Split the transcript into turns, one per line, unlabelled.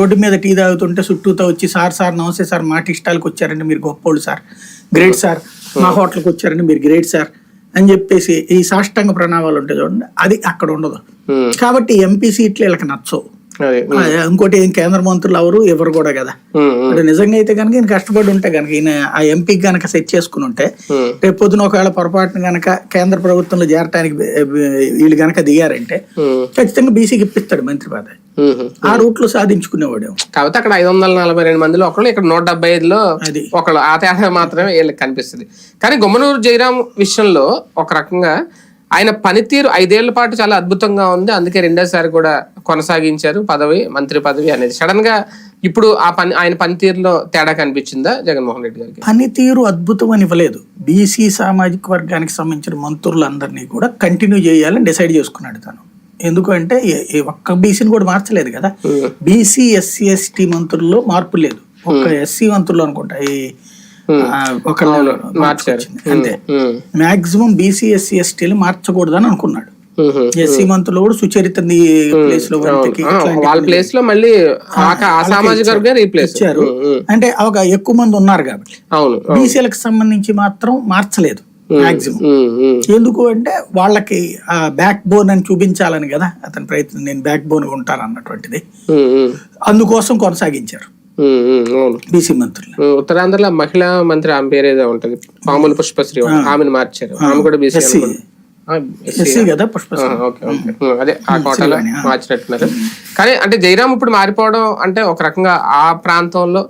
Road మీద tea తాగుతుంటే చుట్టూతో వచ్చి సార్ సార్ నమస్తే సార్ మా టీ స్టాల్కి వచ్చారంటే మీరు గొప్పోళ్ళు సార్, గ్రేట్ సార్, మా హోటల్కి వచ్చారంటే మీరు గ్రేట్ సార్ అని చెప్పేసి ఈ సాష్టాంగ ప్రణామాలు ఉంటాయి చూడండి, అది అక్కడ ఉండదు. కాబట్టి ఎంపీ సీట్లు వీళ్ళకి నచ్చవు. ఇంకోటి కేంద్ర మంత్రులు ఎవరు కూడా కదా. నిజంగా అయితే కనుక ఈయన కష్టపడి ఉంటే కనుక ఈయన ఆ ఎంపీకి కనుక సెట్ చేసుకుని ఉంటే రేపు పొద్దున ఒకవేళ పొరపాటున కనుక కేంద్ర ప్రభుత్వంలో చేరటానికి వీళ్ళు కనుక దిగారంటే ఖచ్చితంగా బీసీకి ఇప్పిస్తాడు మంత్రి పదవి. ఆ రూట్ లో సాధించుకునేవాడు.
కాబట్టి అక్కడ 542 మందిలో ఒకళ్ళు, ఇక్కడ 175లో ఒకళ్ళు. ఆ తేడా మాత్రమే వీళ్ళకి కనిపిస్తుంది. కానీ గుమ్మనూరు జయరాం విషయంలో ఒక రకంగా ఆయన పనితీరు 5 ఏళ్ల పాటు చాలా అద్భుతంగా ఉంది. అందుకే రెండోసారి కూడా కొనసాగించారు పదవి, మంత్రి పదవి అనేది. సడన్ గా ఇప్పుడు ఆయన పనితీరులో తేడా కనిపించిందా జగన్మోహన్ రెడ్డి గారికి?
పనితీరు అద్భుతం అని ఇవ్వలేదు. బీసీ సామాజిక వర్గానికి సంబంధించిన మంత్రులందరినీ కూడా కంటిన్యూ చేయాలని డిసైడ్ చేసుకున్నాడు తను. ఎందుకంటే ఒక్క బీసీని కూడా మార్చలేదు కదా. బీసీ ఎస్సీ ఎస్టీ మంత్రుల్లో మార్పు లేదు. ఒక్క ఎస్సీ మంత్రులు అనుకుంటా ఒక అంతే. మాక్సిమం బీసీ ఎస్సీ ఎస్టీలు మార్చకూడదని అనుకున్నాడు. ఎస్సీ మంత్రులు కూడా సుచరిత ప్లేస్ లో
వాళ్ళ ప్లేస్ లో మళ్ళీ
ఇచ్చారు. అంటే ఒక ఎక్కువ మంది ఉన్నారు కాబట్టి బీసీలకు సంబంధించి మాత్రం మార్చలేదు మాక్సిమం. ఎందుకు అంటే వాళ్ళకి ఆ బ్యాక్ బోన్ అని చూపించాలని కదా అతని ప్రయత్నం. నేను బ్యాక్ బోన్ ఉంటాను అన్నటువంటిది, అందుకోసం కొనసాగించారు బీసీ మంత్రులు.
ఉత్తరాంధ్రలో మహిళా మంత్రి ఆమె పేరేదో ఉంటది, పాముల పుష్పశ్రీ, ఆమెను మార్చారు. ఆమె కూడా బీసీ
కదా, పుష్పశ్రీ.
అదే ఆ కోటలో మార్చినట్టున్నారు. కానీ అంటే జయరాం ఇప్పుడు మారిపోవడం అంటే ఒక రకంగా ఆ ప్రాంతంలో